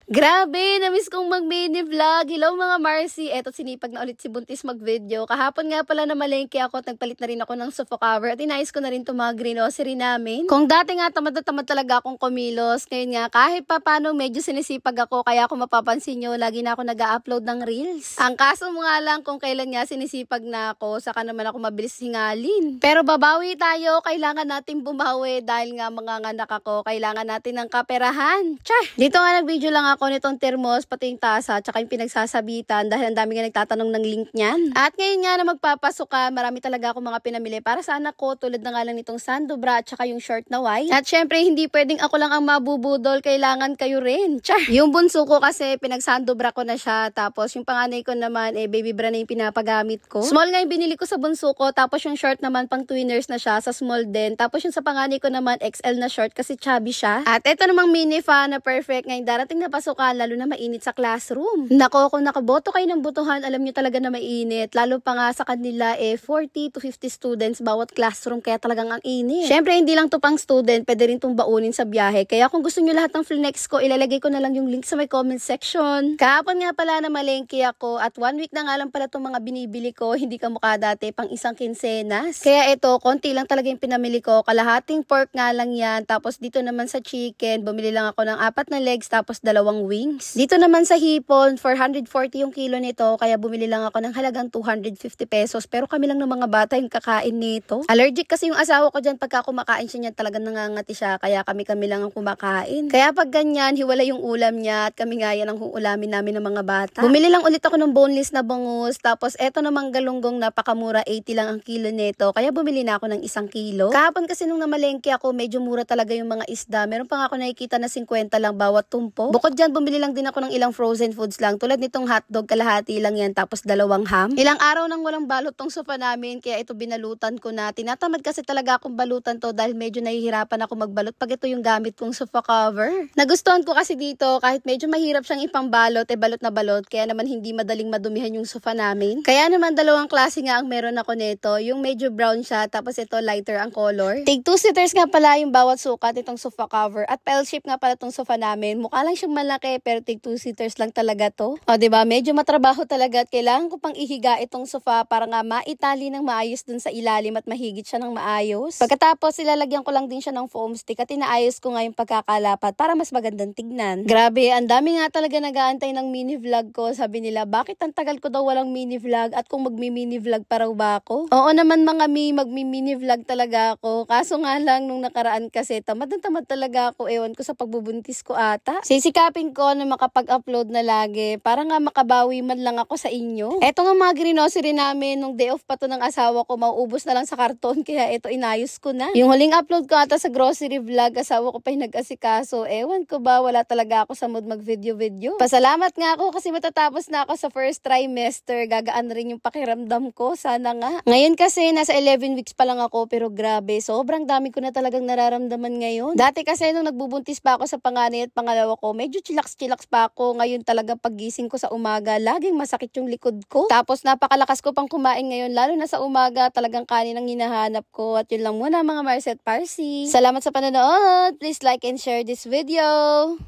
Grabe, namiss kong mag-mini vlog. Hello mga Marcy. Eto, sinipag na ulit si Buntis mag-video. Kahapon nga pala na malengke ako at nagpalit na rin ako ng sofa cover at inayos ko na rin itong mga grocery namin. Kung dati nga tamad na tamad talaga akong kumilos, ngayon nga kahit pa paano medyo sinisipag ako, kaya kung mapapansin nyo, lagi na ako nag-upload ng reels. Ang kaso mo nga lang kung kailan nga sinisipag na ako, saka naman ako mabilis hingalin. Pero babawi tayo, kailangan natin bumawi dahil nga mga anak ako, kailangan natin ng kaperahan. Char! Dito nga nag-video lang ako nitong termos, pati yung tasa, tsaka yung pinagsasabitan dahil ang dami nga nagtatanong ng link niyan. At ngayon nga na magpapasok ka, marami talaga ako mga pinamili para sa anak ko, tulad na nga lang nitong sandubra at tsaka yung short na white. At syempre, hindi pwedeng ako lang ang mabubudol, kailangan kayo rin. Char! Yung bunso ko kasi pinagsandubra ko na siya, tapos yung panganay ko naman, baby bra na yung pinapagamit ko. Small nga yung binili ko sa bunso ko, tapos yung short naman pang twinners na siya, sa small din. Tapos yung sa panganay ko naman, XL na short kasi chubby siya. At ito namang mini fan na perfect ngayong darating na pasukan, lalo na mainit sa classroom. Nako, kung nakaboto kayo ng botohan, alam nyo talaga na mainit. Lalo pa nga sa kanila, 40 to 50 students bawat classroom, kaya talagang ang init. Syempre, hindi lang to pang student, pwede rin tong baunin sa biyahe. Kaya kung gusto nyo lahat ng Flenex ko, ilalagay ko na lang yung link sa may comment section. Kahapon nga pala na malengke ako, at 1 week na nga lang pala itong mga binibili ko, hindi ka mukha dati, pang isang kinsenas. Kaya ito, konti lang talaga yung pinamili ko, kalahating pork nga lang yan, tapos dito naman sa chicken, bumili lang ako ng 4 na legs, tapos 2 wings. Dito naman sa hipon, 440 yung kilo nito, kaya bumili lang ako ng halagang 250 pesos. Pero kami lang ng mga bata yung kakain nito. Allergic kasi yung asawa ko dyan, pagka kumakain siya niyan, talagang nangangati siya, kaya kami lang ang kumakain. Kaya pag ganyan, hiwala yung ulam niya, at kami nga yan ang huulamin namin ng mga bata. Bumili lang ulit ako ng boneless na bangus, tapos eto namang galunggong, napakamura, 80 lang ang kilo nito, kaya bumili na ako ng 1 kilo. Kahapon kasi nung namalengke ako, medyo mura talaga yung mga isda. Meron pa nga ako nakikita na 50 lang bawat tumpo. Bukod dyan, bumili lang din ako ng ilang frozen foods lang. Tulad nitong hotdog, kalahati lang yan, tapos 2 ham. Ilang araw nang walang balot tong sofa namin, kaya ito binalutan ko na. Tinatamad kasi talaga akong balutan to dahil medyo nahihirapan ako magbalot pag ito yung gamit kong sofa cover. Nagustuhan ko kasi dito, kahit medyo mahirap siyang ipangbalot, balot na balot, kaya naman hindi madaling madumihan yung sofa namin. Kaya naman 2 klase nga ang meron ako nito. Yung medyo brown siya, tapos ito lighter ang color. Tig 2 seaters nga pala yung bawat sukat itong sofa cover, at L-shape nga pala itong sofa namin. Mukha lang siyang malaki, pero tig 2 seaters lang talaga to. O, diba? Medyo matrabaho talaga at kailangan ko pang ihiga itong sofa para nga maitali ng maayos dun sa ilalim at mahigit siya ng maayos. Pagkatapos, ilalagyan ko lang din siya ng foam stick at inaayos ko nga yung pagkakalapat para mas magandang tignan. Grabe, ang dami nga talaga nag-aantay ng mini vlog ko. Sabi nila, bakit ang tagal ko daw walang mini vlog at kung magmi-mini vlog pa raw ba ako? Oo naman mga magmi-mini vlog talaga ako. Kaso nga lang, nung nakaraan kasi, tamad na tamad talaga ako. Ewan ko sa pagbubuntis ko ata. Sisikapin ko na makapag-upload na lagi para nga makabawi man lang ako sa inyo. Eto nga mga grocery namin, nung day off pa to ng asawa ko, mauubos na lang sa karton, kaya ito inayos ko na. Yung huling upload ko ata sa grocery vlog, asawa ko pa yung nag-asikaso. Ewan ko ba, wala talaga ako sa mood mag-video-video. Pasalamat nga ako kasi matatapos na ako sa first trimester. Gagaan rin yung pakiramdam ko, sana nga. Ngayon kasi, nasa 11 weeks pa lang ako, pero grabe, sobrang dami ko na talagang nararamdaman ngayon. Dati kasi nung nagbubuntis pa ako sa panganay at pangalawa ko, medyo chillax pa ako. Ngayon talaga paggising ko sa umaga, laging masakit yung likod ko. Tapos napakalakas ko pang kumain ngayon, lalo na sa umaga, talagang kanin ang hinahanap ko. At yun lang muna mga Marcy at Parsi. Salamat sa panonood! Please like and share this video!